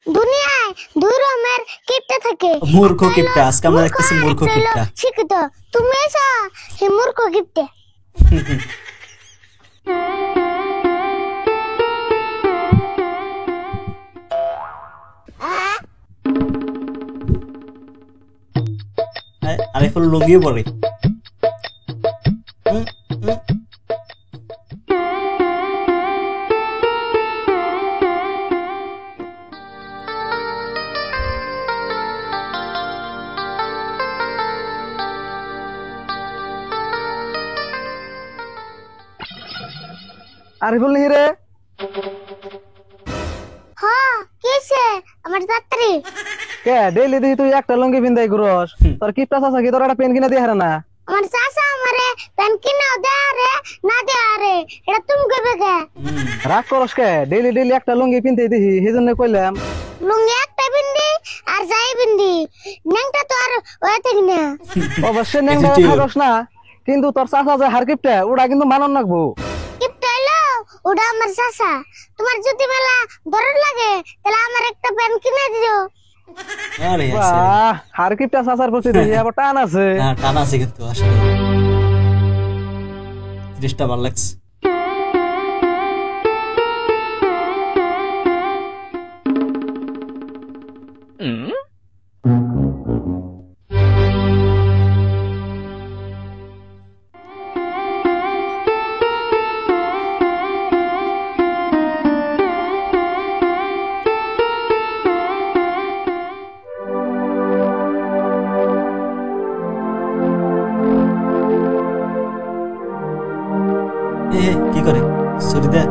দুনিয়ায় দুই রকমের কিপটা থাকে, মূর্খ কিপটা। আজকে আমরা দেখতেছি মূর্খ কিপটা। শিক্ষিত। তুমি এসো হে মূর্খ কিপটা। আরিফুল লুঙ্গি পরে। আরিফুল নাকি রে? হ্যাঁ কিসে আমার যাত্রী? কে ডেইলি দেখি তুই একটা লুঙ্গি পিন্দাই ঘুরস, তোর কিপটা চাচা কি তোর একটা পেন কিনে দিয়ে হারে না? আমার চাচা আমারে পেন কিনা দেয়া রে না দেয়া রে এটা তুমি কইবে কে? রাগ করস কে? ডেইলি ডেইলি একটা লুঙ্গি পিনতে দেখি, সেজন্য কইলাম। লুঙ্গি একটা বিন্দি আর যাই বিন্দি ন্যাংটা তো আর ওই থাকি না। অবশ্যই নেংটা থাকস না, কিন্তু তোর চাচা যে হার কিপটা ওটা কিন্তু মানন রাখবো। কিপটা হইলো ওটা আমার চাচা। তোমার যদি মেলা দরদ লাগে তাহলে আমার একটা পেন কিনে দিও। আরে বাহ, হার কিপটা চাচার প্রতি দেখি আবার টান আছে। না, টান আছে কিন্তু আসলে জিনিসটা ভালো লাগছে। কি করে ছুরি দেয়?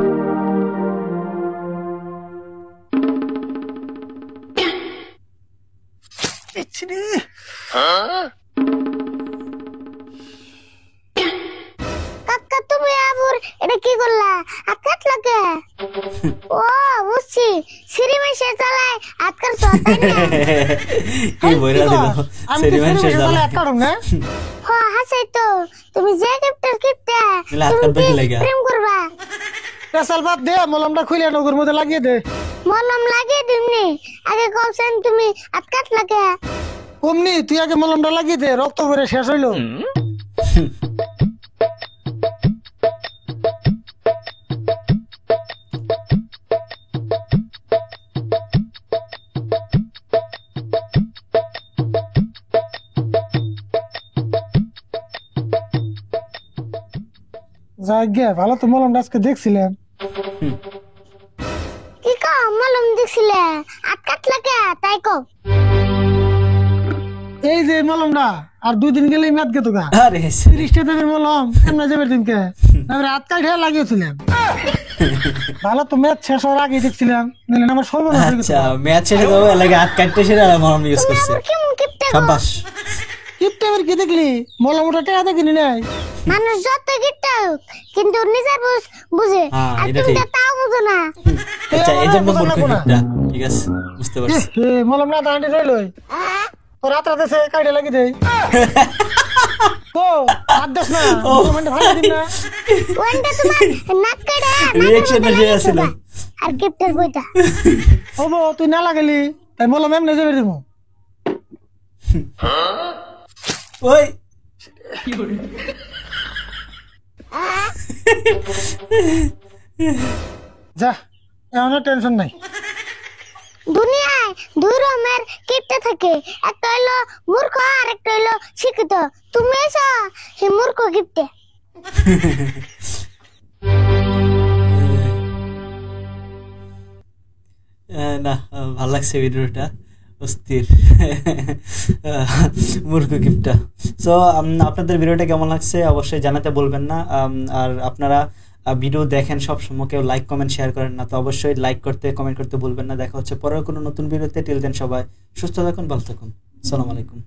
কাকা তুমি আবুর এটা কি করলা? হাত কাটলা কে? ও বুঝছি, সিঁড়ি মাইসে চালায় হাত কাটছো তাই না? কি বইরা দিল সেরিমান শেষ দাও। হ্যাঁ হাসাই তো। তুমি যে কিপটার কিপটা এলা হাত তুমি কাটবে কি কি লাগা? প্রেম করবা? পেশাল বাদ দে, মলমটা খুলে নগর মধ্যে লাগিয়ে দে। মলম লাগিয়ে দিমনি, আগে কওছেন তুমি হাত কাটলা কে? অমনি তুই আগে মলমটা লাগিয়ে দে, রক্ত করে শেষ হইলো। যাই গে, ভালো তো মলমটা আজকে দেখছিলাম। কি কও মলম দিছিলে? হাত কাটলা কে তাই কও। এই যে মলমটা আর 2 দিন গেলেই মেদ গেতো গা। আরে 30 টাকার মলম এমনা যাবে দিনকে, তারপরে হাত কাটে লাগিয়েছিলাম। ভালো তো মেদ শেষ হওয়ার আগে দেখছিলাম, নিলেন আমার সর্বনাশ হয়ে গেছে। আচ্ছা, ম্যাচ ছেড়ে দাও, এলাকা হাত কাটতে সেটা আর মরম ইউজ করছে। কেমন কিপটা গো? শাবাশ। কিপটা এবার কি দেখলি? মলম ওটা টাকা কিনি নাই। মানুষ যত কিপটা হোক কিন্তু নিজের বুঝে, হ্যাঁ, আর এটা তুমি ঠিক। তো তাও বুঝো না। আচ্ছা, এই জন্য বুঝা মূর্খ লাগবো না। কিপটা। ঠিক আছে, বুঝতে পারছি। মলম না দাঁড়িয়ে রইলই, ও রাত রাতে সে কাটে লাগি দেই। ও হাত দেস না, মলমটা ভালো দিন না। ওইটা তোমার নাক কাটা Reaction এ যে আছিল। আর কিপটার বইটা ও বো, তুই না লাগালি তাই মলম এমনি যাবে দিব। ওই যা, এমন টেনশন নাই। দুনিয়ায় দুই রকমের কিপটা থাকে, একটা হইলো মূর্খ আর একটা হইলো শিক্ষিত। তুমি এসো হে মূর্খ কিপটে। না, ভালো লাগছে ভিডিওটা, অস্থির। মূর্খ কিপটা। সো আপনাদের ভিডিওটা কেমন লাগছে অবশ্যই জানাতে বলবেন না। আর আপনারা ভিডিও দেখেন সব সময়, কেউ লাইক কমেন্ট শেয়ার করেন না, তো অবশ্যই লাইক করতে কমেন্ট করতে ভুলবেন না। দেখা হচ্ছে পরের কোনো নতুন ভিডিওতে। টিল দেন সবাই সুস্থ থাকুন, ভালো থাকুন। আসসালামু আলাইকুম।